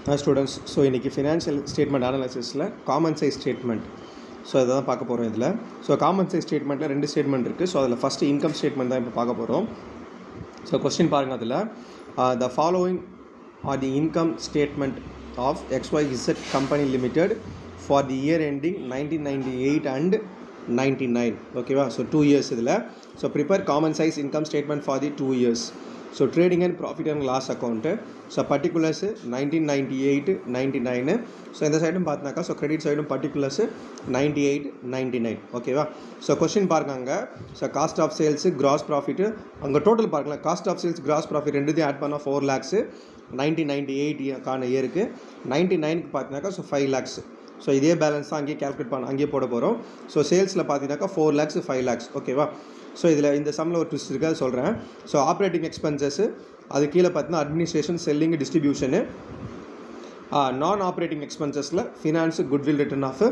Hi students, so இன்னைக்கு financial statement analysisல common size statement so இத தான் பார்க்க போறோம் இதுல. So common size statementல ரெண்டு ஸ்டேட்மென்ட் இருக்கு. So அதுல first income statement தான் இப்ப பார்க்க போறோம். So question பாருங்க அதுல the following are the income statement of XYZ company limited for the year ending 1998 and 99. ஓகேவா? So 2 years இதுல. So prepare common size income statement for the 2 years. So trading and profit and loss account. So particulars 1998 99. So இந்த சைடும் பார்த்தனாக்கா so credit சைடும் particulars 98 99. ஓகேவா? So question பாருங்க. So cost of sales, gross profit அங்க total பாருங்க. Cost of sales, gross profit ரெண்டுத்தையும் add பண்ணா 4 lakhs 1998 கான இயருக்கு 99 க்கு பார்த்தனாக்கா so 5 lakhs. So இதே பேலன்ஸ் தான் அங்கே கால்குலேட் பண்ண அங்கே போட போறோம். So சேல்ஸ்ல பார்த்தீங்கன்னாக்கா 4 lakhs 5 lakhs. ஓகேவா? So இதில் இந்த சம்மில் ஒரு ட்விஸ்ட் இருக்குது, அதை சொல்கிறேன். ஸோ ஆப்ரேட்டிங் எக்ஸ்பென்சஸ் அது கீழே பார்த்தீங்கன்னா அட்மினிஸ்ட்ரேஷன், செல்லிங், டிஸ்ட்ரிபியூஷனு. நான் ஆப்ரேட்டிங் எக்ஸ்பென்சஸில் finance, goodwill written off.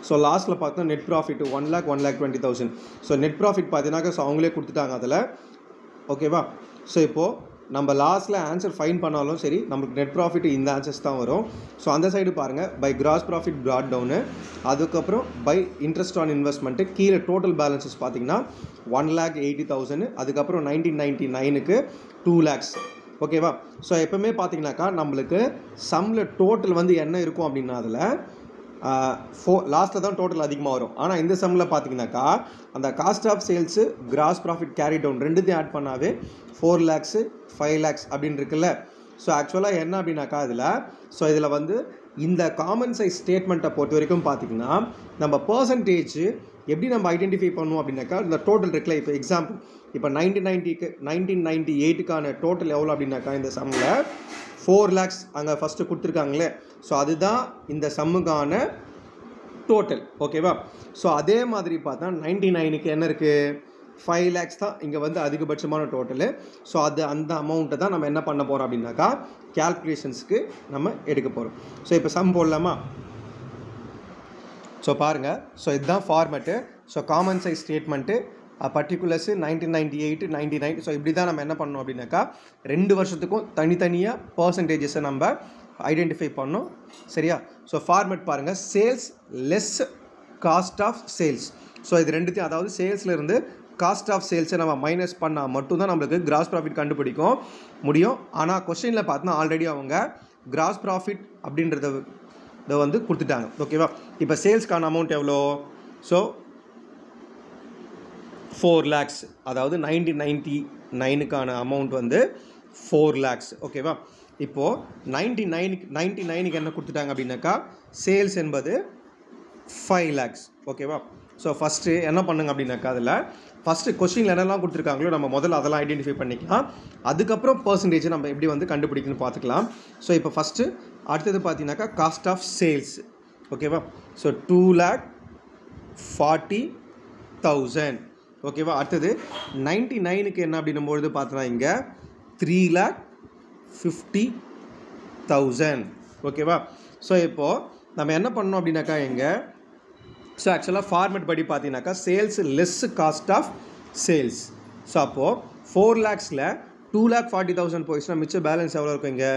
So லாஸ்ட்டில் பார்த்தீங்கன்னா net profit 1,20,000. So net profit பார்த்தீங்கன்னாக்கா ஸோ அவங்களே கொடுத்துட்டாங்க அதில். ஓகேவா? ஸோ இப்போது நம்ம லாஸ்ட்டில் ஆன்சர் ஃபைன் பண்ணாலும் சரி நம்மளுக்கு நெட் ப்ராஃபிட் இந்த ஆன்சர்ஸ் தான் வரும். ஸோ அந்த சைடு பாருங்கள், by gross profit brought down, அதுக்கப்புறம் பை இன்ட்ரெஸ்ட் ஆன் இன்வெஸ்ட்மெண்ட்டு கீழே டோட்டல் பேலன்சஸ் பார்த்தீங்கன்னா 1,80,000, அதுக்கப்புறம் 1999க்கு 2 lakhs. ஓகேவா? ஸோ எப்போவுமே பார்த்தீங்கன்னாக்கா நம்மளுக்கு சம்மில் டோட்டல் வந்து என்ன இருக்கும் அப்படின்னா அதில் லாஸ்ட்டில் தான் டோட்டல் அதிகமாக வரும். ஆனால் இந்த சம்மில் பார்த்தீங்கன்னாக்கா அந்த cost of sales, gross profit carry down ரெண்டுத்தையும் ஆட் பண்ணாவே 4 lakhs 5 lakhs அப்படின்னு இருக்குல்ல. ஸோ ஆக்சுவலாக என்ன அப்படின்னாக்கா இதில் வந்து இந்த காமன் சைஸ் ஸ்டேட்மெண்ட்டை பொறுத்த வரைக்கும் பார்த்தீங்கன்னா நம்ம பர்சன்டேஜ் எப்படி நம்ம ஐடென்டிஃபை பண்ணுவோம் அப்படின்னாக்கா இந்த டோட்டல் இருக்குல்ல. இப்போ எக்ஸாம்பிள் இப்போ 1998க்கான டோட்டல் எவ்வளோ அப்படின்னாக்கா இந்த சம்மில் 4 lakhs அங்கே ஃபஸ்ட்டு கொடுத்துருக்காங்களே. ஸோ அதுதான் இந்த சம்முக்கான டோட்டல். ஓகேவா? ஸோ அதே மாதிரி பார்த்தா 99க்கு என்ன இருக்குது, 5 lakhs தான் இங்கே வந்து அதிகபட்சமான டோட்டலு. ஸோ அந்த அமௌண்ட்டை தான் நம்ம என்ன பண்ண போகிறோம் அப்படின்னாக்கா கேல்குலேஷன்ஸுக்கு நம்ம எடுக்க போகிறோம். ஸோ இப்போ சம் போடலாமா? ஸோ பாருங்கள், ஸோ இதுதான் format. So common size statement particulars 1998 99. So இப்படி தான் நம்ம என்ன பண்ணோம் அப்படின்னாக்கா 2 வருஷத்துக்கும் தனித்தனியாக பர்சன்டேஜஸை நம்ம ஐடென்டிஃபை பண்ணோம். சரியா? ஸோ ஃபார்மேட் பாருங்கள், sales less cost of sales. So இது ரெண்டுத்தையும், அதாவது சேல்ஸ்லேருந்து காஸ்ட் ஆஃப் சேல்ஸை நம்ம மைனஸ் பண்ணால் மட்டும்தான் நம்மளுக்கு கிராஸ் ப்ராஃபிட் கண்டுபிடிக்கும் முடியும். ஆனால் கொஸ்டினில் பார்த்தோன்னா ஆல்ரெடி அவங்க கிராஸ் ப்ராஃபிட் அப்படின்றத வந்து கொடுத்துட்டாங்க. ஓகேவா? இப்போ சேல்ஸ்க்கான அமௌண்ட் எவ்வளோ? ஸோ 4 lakhs, அதாவது 1999க்கான அமௌண்ட் வந்து 4 lakhs. ஓகேவா? இப்போது 99க்கு என்ன கொடுத்துட்டாங்க அப்படின்னாக்கா சேல்ஸ் என்பது 5 lakhs. ஓகேவா? ஸோ ஃபஸ்ட்டு என்ன பண்ணுங்க அப்படின்னாக்கா அதில் ஃபஸ்ட்டு கொஸ்டினில் என்னெல்லாம் கொடுத்துருக்காங்களோ நம்ம முதல்ல அதெல்லாம் ஐடென்டிஃபை பண்ணிக்கலாம். அதுக்கப்புறம் பர்சன்டேஜ் நம்ம எப்படி வந்து கண்டுபிடிக்கணும்னு பார்த்துக்கலாம். ஸோ இப்போ ஃபஸ்ட்டு அடுத்தது பார்த்தீங்கன்னாக்கா காஸ்ட் ஆஃப் சேல்ஸ். ஓகேவா? ஸோ 2,40,000. ஓகேவா? அடுத்தது 99க்கு என்ன அப்படின்னும்பொழுது பார்த்தோன்னா இங்கே 3,50,000. ஓகேவா? ஸோ இப்போது நம்ம என்ன பண்ணோம் அப்படின்னாக்கா இங்கே ஸோ ஆக்சுவலாக ஃபார்மேட் படி பார்த்தீங்கன்னாக்கா sales less cost of sales. So அப்போது 4 lakhsல 2,40,000 போயிடுச்சுன்னா மிச்ச பேலன்ஸ் எவ்வளோ இருக்கும் இங்கே?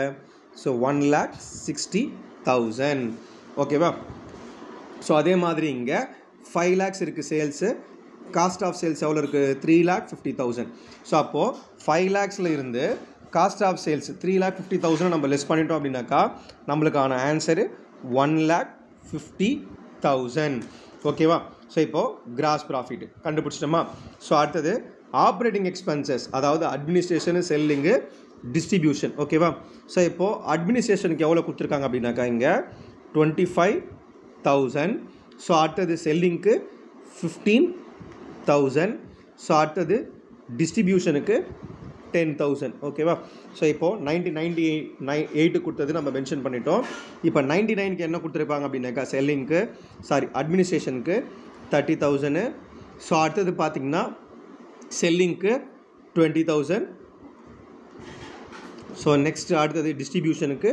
ஸோ 1,60,000. ஓகேவா? ஸோ அதே மாதிரி இங்கே 5 lakhs இருக்குது சேல்ஸு, காஸ்ட் ஆஃப் சேல்ஸ் எவ்வளோ இருக்குது? 3,50,000. ஸோ அப்போது 5 lakhsல இருந்து காஸ்ட் ஆஃப் சேல்ஸ் 3,50,000 நம்ம லெஸ் பண்ணிட்டோம் அப்படின்னாக்கா நம்மளுக்கான ஆன்சரு 1,50,000. ஓகேவா? ஸோ இப்போது கிராஸ் ப்ராஃபிட் கண்டுபிடிச்சிட்டோமா? ஸோ அடுத்தது ஆப்ரேட்டிங் எக்ஸ்பென்சஸ், அதாவது அட்மினிஸ்ட்ரேஷனு, செல்லிங்கு, டிஸ்ட்ரிபியூஷன். ஓகேவா? ஸோ இப்போது அட்மினிஸ்ட்ரேஷனுக்கு எவ்வளோ கொடுத்துருக்காங்க அப்படின்னாக்கா இங்கே 25,000. ஸோ அடுத்தது செல்லிங்க்கு 15,000. ஸோ அடுத்தது டிஸ்ட்ரிபியூஷனுக்கு 10,000. ஓகேவா? ஸோ இப்போது 1998 கொடுத்தது நம்ம மென்ஷன் பண்ணிட்டோம். இப்போ 99க்கு என்ன கொடுத்துருப்பாங்க அப்படின்னாக்கா செல்லிங்க்கு அட்மினிஸ்ட்ரேஷனுக்கு 30,000. ஸோ அடுத்தது பார்த்திங்கன்னா செல்லிங்க்கு 20,000. ஸோ நெக்ஸ்ட் அடுத்தது டிஸ்ட்ரிபியூஷனுக்கு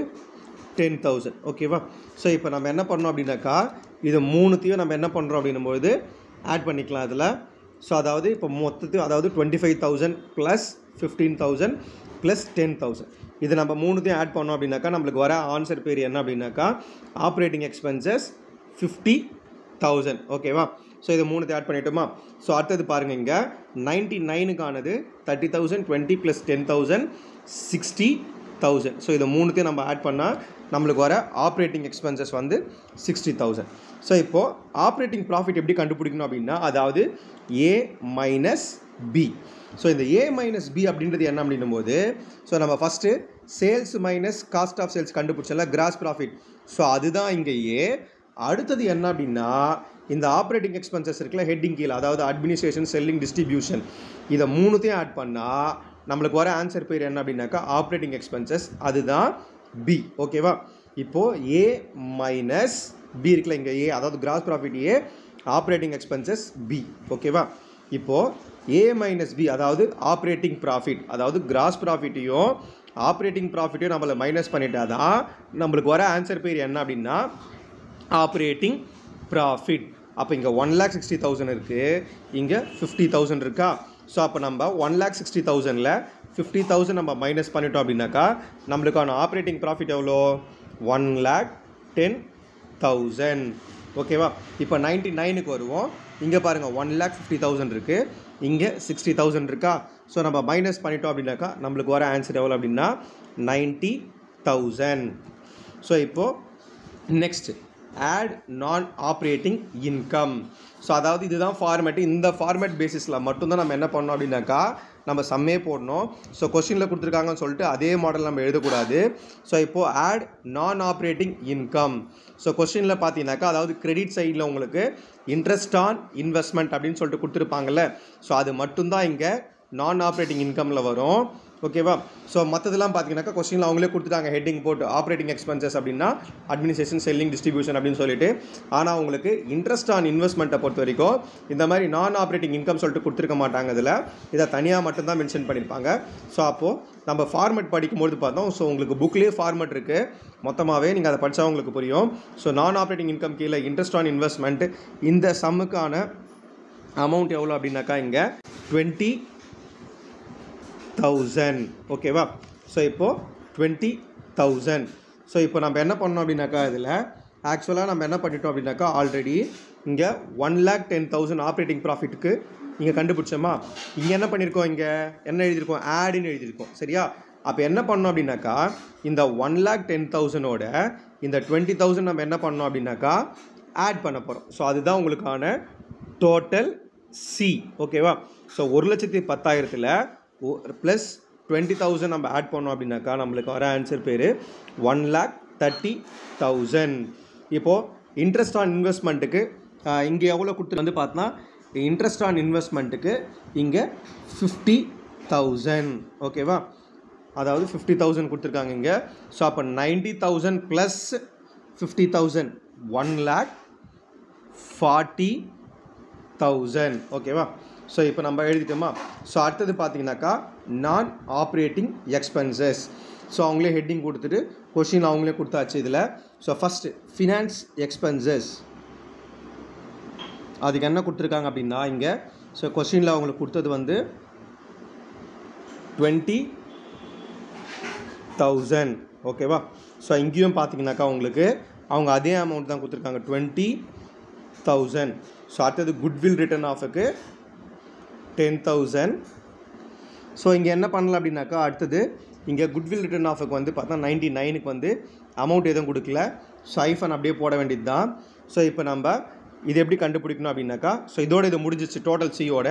10,000. ஓகேவா? ஸோ இப்போ நம்ம என்ன பண்ணோம் அப்படின்னாக்கா இது மூணுத்தையும் நம்ம என்ன பண்ணுறோம் அப்படின்னும்போது ஆட் பண்ணிக்கலாம் அதில். ஸோ அதாவது இப்போ மொத்தத்தையும், அதாவது 25,000 + 15,000 ப்ளஸ் 10,000. இது நம்ம மூணுத்தையும் ஆட் பண்ணோம் அப்படின்னாக்கா நம்மளுக்கு வர ஆன்சர் பேர் என்ன அப்படின்னாக்கா ஆப்ரேட்டிங் எக்ஸ்பென்சஸ் 50,000. ஓகேவா? ஸோ இது மூணுத்தையும் ஆட் பண்ணிட்டோமா? ஸோ அடுத்தது பாருங்கள், இங்கே 99க்கானது 30,000 20 + 10,000 60,000. ஸோ இதை மூணுத்தையும் நம்ம ஆட் பண்ணால் நம்மளுக்கு வர ஆப்ரேட்டிங் எக்ஸ்பென்சஸ் வந்து 60,000. ஸோ இப்போது ஆப்ரேட்டிங் ப்ராஃபிட் எப்படி கண்டுபிடிக்கணும் அப்படின்னா, அதாவது A மைனஸ் B. ஸோ இந்த A மைனஸ் B அப்படின்றது என்ன அப்படின்னும் போது, ஸோ நம்ம first sales minus cost of sales கண்டுபிடிச்சல கிராஸ் ப்ராஃபிட். ஸோ அதுதான் இங்கே A. அடுத்தது என்ன அப்படின்னா, இந்த ஆப்ரேட்டிங் எக்ஸ்பென்சஸ் இருக்குல்ல ஹெட்டிங் கீழே, அதாவது அட்மினிஸ்ட்ரேஷன், செல்லிங், டிஸ்ட்ரிபியூஷன், இதை மூணுத்தையும் ஆட் பண்ணால் நம்மளுக்கு வர ஆன்சர் பேர் என்ன அப்படின்னாக்கா ஆப்ரேட்டிங் எக்ஸ்பென்சஸ், அதுதான் B. ஓகேவா? இப்போது A மைனஸ் B இருக்குல்ல இங்கே A, அதாவது gross profit A, operating expenses B. ஓகேவா? இப்போது A மைனஸ் B அதாவது ஆப்ரேட்டிங் ப்ராஃபிட், அதாவது கிராஸ் ப்ராஃபிட்டையும் ஆப்ரேட்டிங் ப்ராஃபிட்டையும் நம்மளை மைனஸ் பண்ணிட்டா தான் நம்மளுக்கு வர ஆன்சர் பேர் என்ன அப்படின்னா ஆப்ரேட்டிங் ப்ராஃபிட். அப்போ இங்கே 1,60,000 இருக்குது, இங்கே 50,000 இருக்கா? ஸோ அப்போ நம்ம 1,60,000ல் 50,000 நம்ம மைனஸ் பண்ணிட்டோம் அப்படின்னாக்கா நம்மளுக்கான ஆப்ரேட்டிங் ப்ராஃபிட் எவ்வளோ? 1,10,000. ஓகேவா? இப்போ 99க்கு வருவோம். இங்கே பாருங்கள் 1,50,000 இருக்குது, இங்கே 60,000 இருக்கா? ஸோ நம்ம மைனஸ் பண்ணிட்டோம் அப்படின்னாக்கா நம்மளுக்கு வர ஆன்சர் எவ்வளோ அப்படின்னா 90,000. ஸோ இப்போது next add non operating income. So அதாவது இதுதான் ஃபார்மேட்டு. இந்த ஃபார்மேட் பேசிஸில் மட்டும்தான் நம்ம என்ன பண்ணோம் அப்படின்னாக்கா நம்ம சம்மே போடணும். ஸோ கொஸ்டினில் கொடுத்துருக்காங்கன்னு சொல்லிட்டு அதே மாடல் நம்ம எழுதக்கூடாது. ஸோ இப்போது add non operating income. So கொஸ்டினில் பார்த்தீங்கன்னாக்கா அதாவது கிரெடிட் சைடில் உங்களுக்கு இன்ட்ரெஸ்ட் ஆன் இன்வெஸ்ட்மெண்ட் அப்படின்னு சொல்லிட்டு கொடுத்துருப்பாங்கல்ல, ஸோ அது மட்டும்தான் இங்கே நான் ஆப்ரேட்டிங் இன்கமில் வரும். ஓகேவா? ஸோ மற்றதெல்லாம் பார்த்தீங்கன்னாக்கா கொஸ்டினில் அவங்களே கொடுத்துட்டாங்க ஹெட்டிங் போட்டு ஆப்ரேட்டிங் எக்ஸ்பென்சஸ் அப்படின்னா அட்மினிஸ்ட்ரேஷன், செல்லிங், டிஸ்ட்ரிபியூஷன் அப்படின்னு சொல்லிட்டு. ஆனால் உங்களுக்கு இன்ட்ரெஸ்ட் ஆன் இன்வெஸ்ட்மெண்ட்டை பொறுத்த வரைக்கும் இந்த மாதிரி நான் ஆப்ரேட்டிங் இன்கம் சொல்லிட்டு கொடுத்துருக்க மாட்டாங்க. இதில் இதை தனியாக மட்டும்தான் மென்ஷன் பண்ணியிருப்பாங்க. ஸோ அப்போது நம்ம ஃபார்மேட் படிக்கும்போது பார்த்தோம். ஸோ உங்களுக்கு புக்லேயே ஃபார்மேட் இருக்குது, மொத்தமாகவே நீங்கள் அதை படித்தா உங்களுக்கு புரியும். ஸோ நான் ஆப்ரேட்டிங் இன்கம் கீழே இன்ட்ரெஸ்ட் ஆன் இன்வெஸ்ட்மெண்ட், இந்த சம்முக்கான அமௌண்ட் எவ்வளோ அப்படின்னாக்கா இங்கே 20,000. ஓகேவா? ஸோ இப்போது 20,000. ஸோ இப்போ நம்ம என்ன பண்ணோம் அப்படின்னாக்கா இதில் ஆக்சுவலாக நம்ம என்ன பண்ணிட்டோம் அப்படின்னாக்கா ஆல்ரெடி இங்கே 1,10,000 ஆப்ரேட்டிங் ப்ராஃபிட்டுக்கு இங்கே கண்டுபிடிச்சோமா. இங்கே என்ன பண்ணியிருக்கோம், இங்கே என்ன எழுதியிருக்கோம், ஆடுன்னு எழுதியிருக்கோம். சரியா? அப்போ என்ன பண்ணோம் அப்படின்னாக்கா இந்த 1,10,000ஓட இந்த 20,000 நம்ம என்ன பண்ணோம் அப்படின்னாக்கா ஆட் பண்ண போகிறோம். ஸோ அதுதான் உங்களுக்கான டோட்டல் சி. ஓகேவா? ஸோ 1,10,000ல் ப்ளஸ் 20,000 நம்ம ஆட் பண்ணோம் அப்படின்னாக்கா நம்மளுக்கு வர ஆன்சர் பேர் 1,30,000. இப்போது இன்ட்ரெஸ்ட் ஆன் இன்வெஸ்ட்மெண்ட்டுக்கு இங்கே எவ்வளோ கொடுத்து வந்து பார்த்தோன்னா இன்ட்ரெஸ்ட் ஆன் இன்வெஸ்ட்மெண்ட்டுக்கு இங்கே 50,000. ஓகேவா? அதாவது 50,000 கொடுத்துருக்காங்க இங்கே. ஸோ அப்போ 90,000 ப்ளஸ் 50,000 1,40,000. ஓகேவா? ஸோ இப்போ நம்ம எழுதிட்டோமா. ஸோ அடுத்தது பார்த்தீங்கன்னாக்கா நான் ஆப்ரேட்டிங் எக்ஸ்பென்சஸ். ஸோ அவங்களே ஹெட்டிங் கொடுத்துட்டு கொஷின் அவங்களே கொடுத்தாச்சு இதில். ஸோ ஃபஸ்ட்டு ஃபினான்ஸ் எக்ஸ்பென்சஸ், அதுக்கு என்ன கொடுத்துருக்காங்க அப்படின்னா இங்கே ஸோ கொஷினில் அவங்களுக்கு கொடுத்தது வந்து 20,000. ஓகேவா? ஸோ இங்கேயும் பார்த்தீங்கன்னாக்கா உங்களுக்கு அவங்க அதே அமௌண்ட் தான் கொடுத்துருக்காங்க 20,000. ஸோ அடுத்தது குட்வில் ரிட்டர்ன் ஆஃபுக்கு 10,000. ஸோ இங்கே என்ன பண்ணலாம் அப்படின்னாக்கா அடுத்தது இங்கே குட்வில் ரிட்டர்ன் ஆஃபுக்கு வந்து பார்த்தா 99க்கு வந்து அமௌண்ட் எதுவும் கொடுக்கல. ஸோ ஐஃபன் அப்படியே போட வேண்டியது தான். ஸோ இப்போ நம்ம இது எப்படி கண்டுபிடிக்கணும் அப்படின்னாக்கா ஸோ இதோட இது முடிஞ்சிச்சு டோட்டல் சியோட.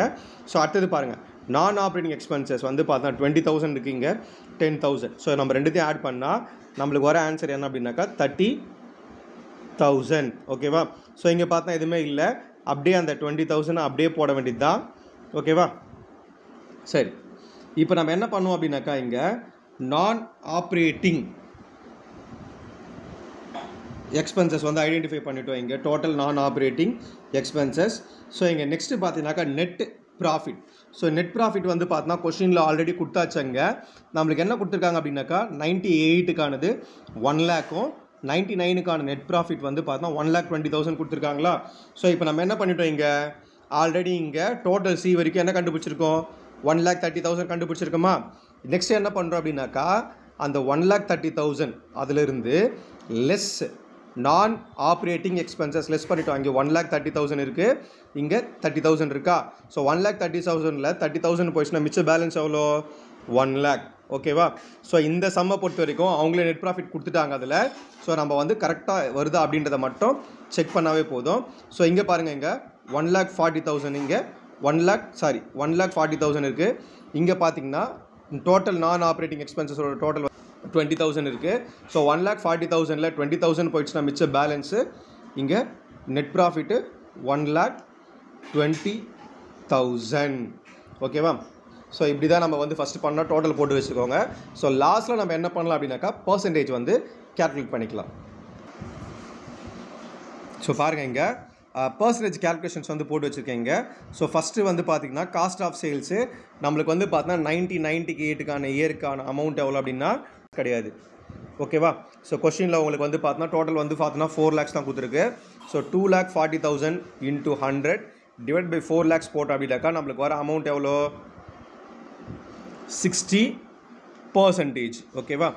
ஸோ அடுத்தது பாருங்கள் நான் ஆப்ரேட்டிங் எக்ஸ்பென்சஸ் வந்து பார்த்தா 20,000 இருக்குது, இங்கே 10,000. ஸோ நம்ம ரெண்டுத்தையும் ஆட் பண்ணால் நம்மளுக்கு வர ஆன்சர் என்ன அப்படின்னாக்கா 30,000. ஓகேவா? ஸோ இங்கே பார்த்தா எதுவுமே இல்லை, அப்படியே அந்த 20,000 அப்படியே போட வேண்டியது தான். ஓகேவா? சரி, இப்போ நம்ம என்ன பண்ணுவோம் அப்படின்னாக்கா இங்கே நான் ஆப்ரேட்டிங் எக்ஸ்பென்சஸ் வந்து ஐடென்டிஃபை பண்ணிட்டோம் இங்கே டோட்டல் நான் ஆப்ரேட்டிங் எக்ஸ்பென்சஸ். ஸோ இங்கே நெக்ஸ்ட்டு பார்த்தீங்கன்னாக்கா net profit. So net profit வந்து பார்த்தீங்கன்னா கொஷினில் ஆல்ரெடி கொடுத்தாச்சங்க. நம்மளுக்கு என்ன கொடுத்துருக்காங்க அப்படின்னாக்கா 98க்கானது 1,00,000ம் 99க்கான நெட் ப்ராஃபிட் வந்து பார்த்தோன்னா 1,20,000 கொடுத்துருக்காங்களா. ஸோ இப்போ நம்ம என்ன பண்ணிட்டோம் இங்கே ஆல்ரெடி இங்கே டோட்டல் சி வரைக்கும் என்ன கண்டுபிடிச்சிருக்கோம் 1,30,000 கண்டுபிடிச்சிருக்கோமா. நெக்ஸ்ட் என்ன பண்ணுறோம் அப்படின்னாக்கா அந்த 1,30,000 அதிலிருந்து லெஸ் நான் ஆப்ரேட்டிங் எக்ஸ்பென்சஸ் லெஸ் பண்ணிட்டோம். இங்கே 1,30,000 இருக்குது, இங்கே 30,000 இருக்கா. ஸோ 1,30,000ல் 30,000 போயிடுச்சுன்னா மிச்ச பேலன்ஸ் எவ்வளோ 1 lakh. ஓகேவா. ஸோ இந்த சம்மை பொறுத்த வரைக்கும் அவங்களே நெட் ப்ராஃபிட் கொடுத்துட்டாங்க அதில். ஸோ நம்ம வந்து கரெக்டாக வருதா அப்படின்றத மட்டும் செக் பண்ணாவே போதும். ஸோ இங்கே பாருங்கள், இங்கே 1,40,000, இங்கே 1,40,000 இருக்குது. இங்கே பார்த்தீங்கன்னா டோட்டல் நான் ஆப்ரேட்டிங் எக்ஸ்பென்சஸோட டோட்டல் 20,000 இருக்குது. ஸோ 1,40,000ல் 20,000 போயிடுச்சுன்னா மிச்ச பேலன்ஸு இங்கே நெட் ப்ராஃபிட்டு 1,20,000. ஓகேவா. ஸோ இப்படி தான் நம்ம வந்து ஃபஸ்ட்டு பண்ணால் டோட்டல் போட்டு வச்சுக்கோங்க. ஸோ லாஸ்ட்டில் நம்ம என்ன பண்ணலாம் அப்படின்னாக்கா பர்சன்டேஜ் வந்து கேல்குலேட் பண்ணிக்கலாம். ஸோ பாருங்கள், இங்கே பர்சன்டேஜ் கேல்குலேஷன்ஸ் வந்து போட்டு வச்சுருக்கேங்க. ஸோ ஃபஸ்ட்டு வந்து பார்த்திங்கன்னா காஸ்ட் ஆஃப் சேல்ஸு நம்மளுக்கு வந்து பார்த்தீங்கன்னா 98 இயருக்கான அமௌண்ட் எவ்வளோ அப்படின்னா கிடையாது. ஓகேவா. ஸோ கொஸ்டினில் உங்களுக்கு வந்து பார்த்தீங்கன்னா டோட்டல் வந்து பார்த்தீங்கன்னா 4 lakhs தான் கொடுத்துருக்கு. So 2,40,000 into 100 divide by 4 lakhs போட்டோம் அப்படின்னாக்கா நம்மளுக்கு வர அமௌண்ட் எவ்வளோ 60%. ஓகேவா.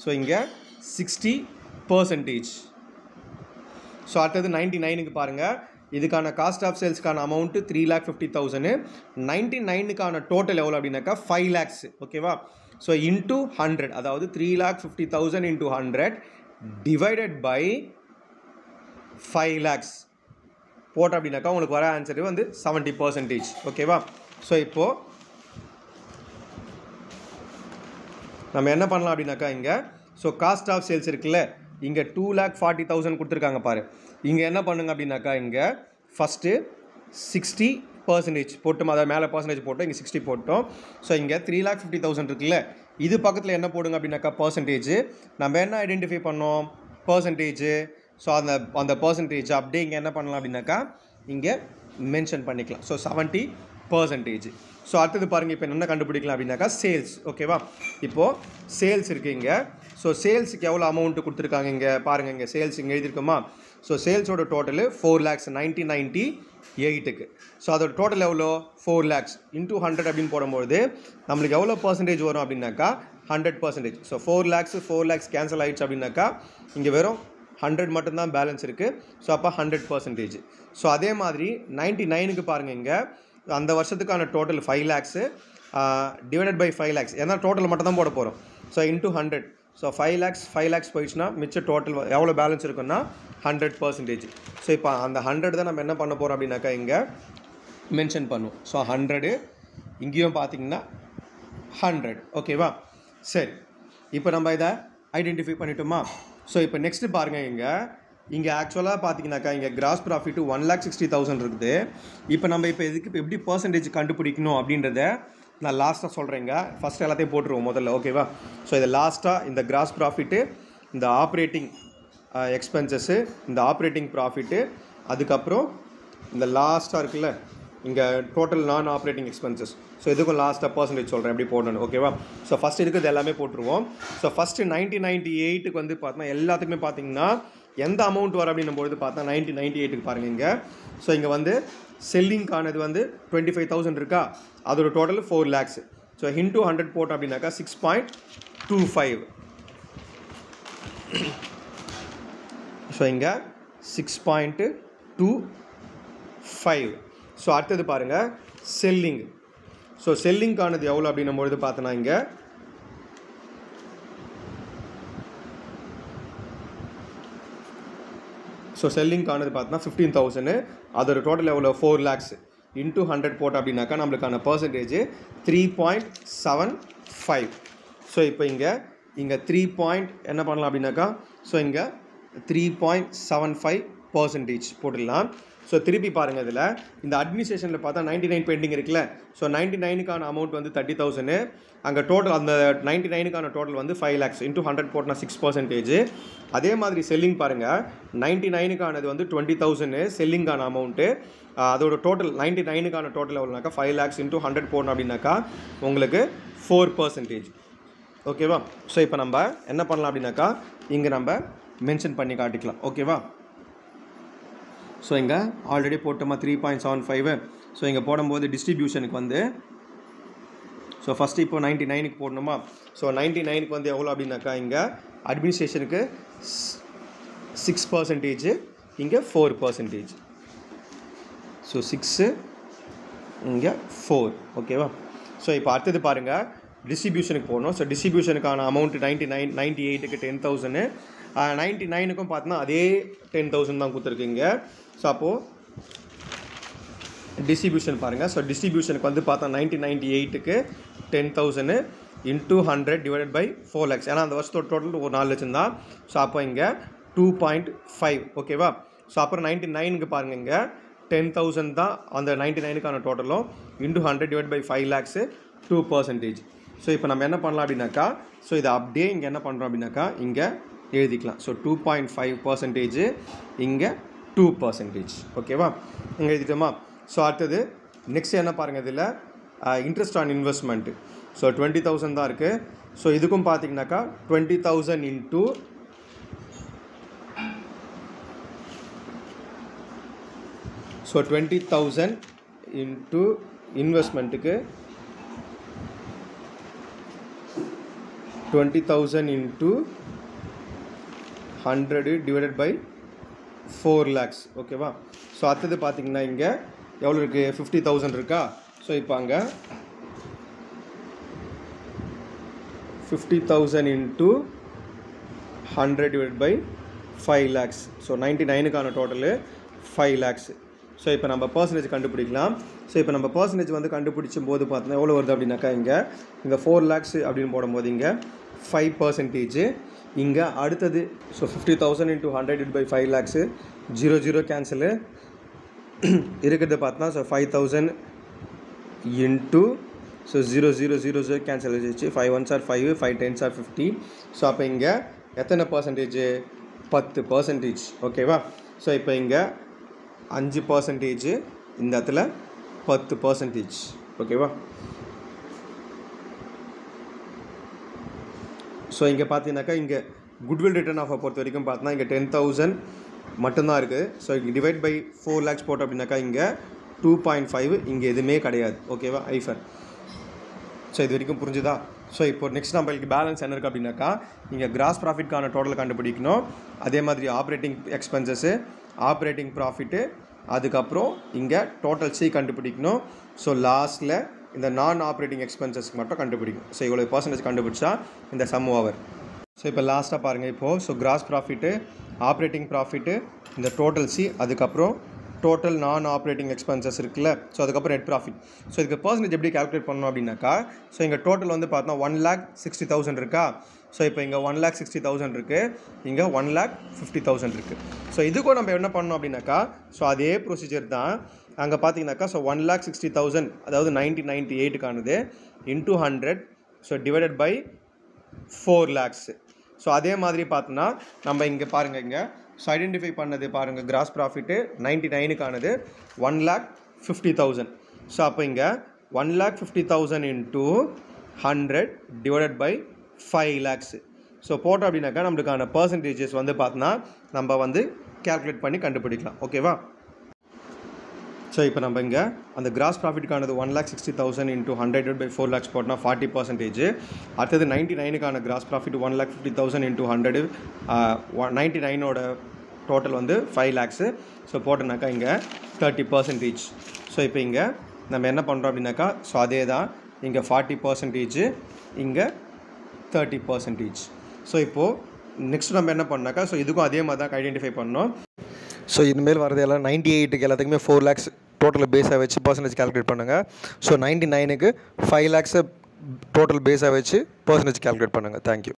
ஸோ இங்கே 60%. ஸோ அடுத்தது 99க்கு பாருங்கள், இதுக்கான காஸ்ட் ஆஃப் சேல்ஸ்க்கான அமௌண்ட்டு 3,50,000. 99க்கான டோட்டல் எவ்வளோ அப்படின்னாக்கா 5 lakhs. ஓகேவா. ஸோ இன்ட்டு 100, அதாவது 3,50,000 into 100 டிவைடட் பை 5 lakhs போட்டோம் அப்படின்னாக்கா உங்களுக்கு வர ஆன்சர் வந்து 70%. ஓகேவா. ஸோ இப்போது நம்ம என்ன பண்ணலாம் அப்படின்னாக்கா இங்கே ஸோ காஸ்ட் ஆஃப் சேல்ஸ் இருக்குல்ல, இங்கே 2,40,000 கொடுத்துருக்காங்க பாரு. இங்கே என்ன பண்ணுங்க அப்படின்னாக்கா இங்கே ஃபஸ்ட்டு 60% போட்டோம், அதாவது மேலே பர்சன்டேஜ் போட்டோம், இங்கே 60 போட்டோம். ஸோ இங்கே 3,50,000 இருக்குல்ல, இது பக்கத்தில் என்ன போடுங்க அப்படின்னாக்கா பர்சன்டேஜ். நம்ம என்ன ஐடென்டிஃபை பண்ணோம் பர்சன்டேஜ். ஸோ அந்த பர்சன்டேஜ் அப்படியே இங்கே என்ன பண்ணலாம் அப்படின்னாக்கா இங்கே மென்ஷன் பண்ணிக்கலாம். ஸோ 70%. ஸோ அடுத்தது பாருங்கள், இப்போ என்ன கண்டுபிடிக்கலாம் அப்படின்னாக்கா சேல்ஸ். ஓகேவா. இப்போது சேல்ஸ் இருக்குது இங்கே. ஸோ சேல்ஸுக்கு எவ்வளோ அமௌண்ட்டு கொடுத்துருக்காங்க இங்கே பாருங்கள், இங்கே சேல்ஸ் இங்கே எழுதியிருக்கோமா. ஸோ சேல்ஸோட டோட்டலு 4 lakhs 1998க்கு. ஸோ அதோட டோட்டல் எவ்வளோ 4 lakhs into 100 அப்படின்னு போடும்போது நம்மளுக்கு எவ்வளோ பர்சன்டேஜ் வரும் அப்படின்னாக்கா 100%. ஸோ 4 lakhs கேன்சல் ஆகிடுச்சு அப்படின்னாக்கா இங்கே வெறும் 100 மட்டும்தான் பேலன்ஸ் இருக்குது. ஸோ அப்போ 100%. ஸோ அதே மாதிரி 99க்கு பாருங்கள், இங்கே அந்த வருஷத்துக்கான total 5 lakhs divided by 5 lakhs, ஏன்னா டோட்டல் மட்டும் தான் போட போகிறோம். So into 100. ஸோ 5 lakhs போயிடுச்சுன்னா மிச்ச டோட்டல் எவ்வளோ பேலன்ஸ் இருக்குன்னா 100%. ஸோ இப்போ அந்த 100 தான் நம்ம என்ன பண்ண போகிறோம் அப்படின்னாக்கா இங்கே மென்ஷன் பண்ணுவோம். ஸோ 100 இங்கேயும் பார்த்தீங்கன்னா 100. ஓகேவா. சரி, இப்போ நம்ம இதை ஐடென்டிஃபை பண்ணிட்டோமா. ஸோ இப்போ நெக்ஸ்ட்டு பாருங்கள், இங்கே ஆக்சுவலாக பார்த்தீங்கன்னாக்கா இங்கே கிராஸ் ப்ராஃபிட்டு 1,60,000 இருக்குது. இப்போ நம்ம இதுக்கு எப்படி பர்சன்டேஜ் கண்டுபிடிக்கணும் அப்படின்றத நான் லாஸ்ட்டாக சொல்கிறேங்க. ஃபஸ்ட் எல்லாத்தையும் போட்டுருவோம் முதல்ல. ஓகேவா. ஸோ இதை லாஸ்ட்டாக இந்த கிராஸ் ப்ராஃபிட்டு, இந்த ஆப்ரேட்டிங் எக்ஸ்பென்சஸ்ஸு, இந்த ஆப்ரேட்டிங் ப்ராஃபிட்டு, அதுக்கப்புறம் இந்த லாஸ்ட்டாக இருக்குல்ல இங்கே டோட்டல் நான் ஆப்ரேட்டிங் எக்ஸ்பென்சஸ். ஸோ இதுக்கும் லாஸ்ட்டாக பர்சன்டேஜ் சொல்கிறேன் எப்படி போடணும். ஓகேவா. ஸோ ஃபஸ்ட் இருக்கிறது எல்லாமே போட்டுருவோம். ஸோ ஃபஸ்ட்டு 1998க்கு வந்து பார்த்தோன்னா எல்லாத்துக்குமே பார்த்தீங்கன்னா எந்த அமௌண்ட் வரும் அப்படின்னும்போது பார்த்தா 1998க்கு பாருங்கள் இங்கே. ஸோ இங்கே வந்து செல்லிங்கானது வந்து 25,000 இருக்கா, அதோட டோட்டல் 4 lakhs. ஸோ இன்ட்டு 100 போட்டோம் அப்படின்னாக்கா 6.25. ஸோ இங்கே 6.25. ஸோ அடுத்தது பாருங்கள் செல்லிங். ஸோ செல்லிங்கானது எவ்வளோ அப்படின்னும்பொழுது பார்த்தோன்னா இங்கே ஸோ செல்லிங்கானது பார்த்தோன்னா 15,000, அதோட டோட்டல் எவ்வளோ 4 lakhs இன்ட்டு 100 போட்டோம் அப்படின்னாக்கா நம்மளுக்கான பர்சன்டேஜ் 3.75. ஸோ இப்போ இங்கே 3 என்ன பண்ணலாம் அப்படின்னாக்கா ஸோ இங்கே 3.75% போட்டுடலாம். ஸோ திருப்பி பாருங்கள், இதில் இந்த அட்மினிஸ்ட்ரேஷனில் பார்த்தா 99 பெண்டிங் இருக்குல்ல. ஸோ 99க்கான அமௌண்ட் வந்து 30,000, அங்கே டோட்டல் அந்த 99க்கான டோட்டல் வந்து 5 lakhs இன்ட்டு 100 போட்டோன்னா 6%. அதே மாதிரி செல்லிங் பாருங்கள், 99க்கானது வந்து 20,000 செல்லிங்கான அமௌண்ட்டு, அதோட டோட்டல் 99க்கான டோட்டல் எவ்வளோனாக்கா 5 lakhs இன்ட்டு 100 போடணும் அப்படின்னாக்கா உங்களுக்கு 4%. ஓகேவா. ஸோ இப்போ நம்ம என்ன பண்ணலாம் அப்படின்னாக்கா இங்கே நம்ம மென்ஷன் பண்ணி காட்டிக்கலாம். ஓகேவா. ஸோ இங்கே ஆல்ரெடி போட்டோமா 3.75. ஸோ இங்கே போடும்போது டிஸ்ட்ரிபியூஷனுக்கு வந்து ஸோ ஃபஸ்ட்டு இப்போ 99க்கு போடணுமா? ஸோ 99க்கு வந்து எவ்வளோ அப்படின்னாக்கா இங்கே அட்மினிஸ்ட்ரேஷனுக்கு 6%, இங்கே 4%. ஸோ 6 இங்கே 4. ஓகேவா? ஸோ இப்போ அடுத்தது பாருங்கள், டிஸ்ட்ரிபியூஷனுக்கு போகணும். ஸோ டிஸ்ட்ரிபியூஷனுக்கான அமௌண்ட்டு 98க்கு 10,000, 99க்கும் பார்த்தோன்னா அதே 10,000 தான் கொடுத்துருக்குங்க. ஸோ அப்போது டிஸ்ட்ரிபியூஷன் பாருங்கள். ஸோ டிஸ்ட்ரிபியூஷனுக்கு வந்து பார்த்தா 98க்கு 10,000 இன்ட்டு 100 டிவைடட் பை 4 lakhs. ஏன்னா அந்த வருஷத்தோட டோட்டல் ஒரு 4 லட்சம் தான். ஸோ அப்போ இங்கே 2.5. ஓகேவா? ஸோ அப்புறம் 99க்கு பாருங்கள், இங்கே 10,000 தான் அந்த 99க்கான டோட்டலும் into 100 divide by 5 lakhs 2%. So இப்போ நம்ம என்ன பண்ணலாம் அப்படின்னாக்கா, ஸோ இதை அப்படியே இங்கே என்ன பண்ணுறோம் அப்படின்னாக்கா இங்கே எழுதிக்கலாம். ஸோ 2.5%, இங்கே 2%. ஓகேவா? இங்கே எழுதிட்டோமா? ஸோ அடுத்தது நெக்ஸ்ட் என்ன பாருங்கள், இதில் இன்ட்ரெஸ்ட் ஆன் இன்வெஸ்ட்மெண்ட்டு. ஸோ 20,000 தான் இருக்குது. ஸோ இதுக்கும் பார்த்தீங்கன்னாக்கா 20,000 இன்ட்டு ஸோ 20,000 இன்ட்டு இன்வெஸ்ட்மெண்ட்டுக்கு 20,000 இன்ட்டு 100 டிவைடட் பை 4 lakhs. ஓகேவா? ஸோ அடுத்தது பார்த்தீங்கன்னா இங்கே எவ்வளோ இருக்குது, 50,000 இருக்கா? ஸோ இப்போ அங்கே 50,000 into 100 divide by 5 lakhs. So 99க்கான டோட்டலு 5 lakhs. ஸோ இப்போ நம்ம பர்சன்டேஜ் கண்டுபிடிக்கலாம். ஸோ இப்போ நம்ம பர்சன்டேஜ் வந்து கண்டுபிடிச்சும் போது பார்த்தோன்னா எவ்வளோ வருது அப்படின்னாக்கா இங்கே 4 lakhs அப்படின்னு போடும்போது இங்கே 5%. இங்கே அடுத்தது so 50,000 into 100 divide by 5 lakhs 0 cancel இருக்கிறது பார்த்தோன்னா. ஸோ 5,000 இன்ட்டு ஸோ 0 கேன்சல் ஆகிடுச்சு. 5 1s are 5, 5 10s are 50. So அப்போ இங்கே எத்தனை பர்சன்டேஜ்? 10%. ஓகேவா? ஸோ இப்போ இங்கே 5%, இந்த இடத்துல 10%. ஓகேவா? ஸோ இங்கே பார்த்தீங்கன்னாக்கா இங்கே குட்வில் ரிட்டர்ன் ஆஃபை பொறுத்த வரைக்கும் பார்த்தோன்னா இங்கே 10,000 மட்டும்தான் இருக்குது. ஸோ இங்கே டிவைட் பை 4 lakhs போட்டோம் அப்படின்னாக்கா இங்கே 2.5, இங்கே எதுவுமே கிடையாது. ஓகேவா? ஐஃபர். ஸோ இது வரைக்கும் புரிஞ்சுதா? ஸோ இப்போ நெக்ஸ்ட் நம்மளுக்கு பேலன்ஸ் என்ன இருக்குது அப்படின்னாக்கா இங்கே கிராஸ் ப்ராஃபிட்கான டோட்டல் கண்டுபிடிக்கணும். அதே மாதிரி ஆப்ரேட்டிங் எக்ஸ்பென்சஸ்ஸு, ஆப்ரேட்டிங் ப்ராஃபிட்டு, அதுக்கப்புறம் இங்கே டோட்டல் சி கண்டுபிடிக்கணும். ஸோ லாஸ்ட்டில் இந்த நான் ஆப்ரேட்டிங் எக்ஸ்பென்சஸ்க்கு மட்டும் கண்டுபிடிக்கணும். ஸோ இவ்வளோ பர்சன்டேஜ் கண்டுபிடிச்சா இந்த சம் ஓவர். ஸோ இப்போ லாஸ்ட்டாக பாருங்கள், இப்போது so cross profit, operating profit, இந்த டோட்டல் சி, அதுக்கப்புறம் டோட்டல் நான் ஆப்ரேட்டிங் எக்ஸ்பென்சஸ் இருக்குல்ல. ஸோ அதுக்கப்புறம் நெட் ப்ராஃபிட். ஸோ இதுக்கு பர்சன்டேஜ் எப்படி கால்குலேட் பண்ணணும் அப்படின்னாக்கா ஸோ இங்கே டோட்டல் வந்து பார்த்தோன்னா 1,60,000 இருக்கா? ஸோ இப்போ இங்கே 1,60,000 இருக்குது, இங்கே 1,50,000 இருக்குது. ஸோ இதுக்கும் நம்ம என்ன பண்ணணும் அப்படின்னாக்கா ஸோ அதே ப்ரொசீஜர் தான். அங்கே பார்த்தீங்கன்னாக்கா ஸோ 1,60,000 அதாவது 1998க்கானது into 100 so divided by 4 lakhs. So அதே மாதிரி பார்த்தோன்னா நம்ம இங்கே பாருங்கள், இங்கே ஸோ ஐடென்டிஃபை பண்ணது பாருங்கள், கிராஸ் ப்ராஃபிட்டு 99க்கானது 1,50,000. ஸோ அப்போ இங்கே 1,50,000 into 100 divided by 5 lakhs. So போட்டோம் அப்படின்னாக்கா நம்மளுக்கான பர்சன்டேஜஸ் வந்து பார்த்தோன்னா நம்ம வந்து கேல்குலேட் பண்ணி கண்டுபிடிக்கலாம். ஓகேவா? ஸோ இப்போ நம்ம இங்கே அந்த கிராஸ் ப்ராஃபிட்டுக்கானது 1,60,000 இன்ட்டு 100 டிவைட் பை 4 lakhs போட்டோம்னா 40%. அடுத்தது 99க்கான கிராஸ் ப்ராஃபிட் 1,50,000 இன்ட்டு 100, 99ஓட டோட்டல் வந்து 5 lakhs. ஸோ போட்டோம்னாக்கா இங்கே 30%. ஸோ இப்போ இங்கே நம்ம என்ன பண்ணுறோம் அப்படின்னாக்கா ஸோ அதே தான், இங்கே 40%, இங்கே 30%. ஸோ இப்போது நெக்ஸ்ட் நம்ம என்ன பண்ணாக்கா ஸோ இதுக்கும் அதே மாதிரி தான் ஐடென்டிஃபை பண்ணோம். ஸோ இனிமேல் வரது எல்லாம் 98க்கு எல்லாத்துக்குமே 4 lakhs டோட்டல் பேஸாக வச்சு பர்சன்டேஜ் கால்குலேட் பண்ணுங்கள். ஸோ 99க்கு 5 lakhs டோட்டல் பேஸாக வச்சு பர்சன்டேஜ் கால்குலேட் பண்ணுங்கள். தேங்க்யூ.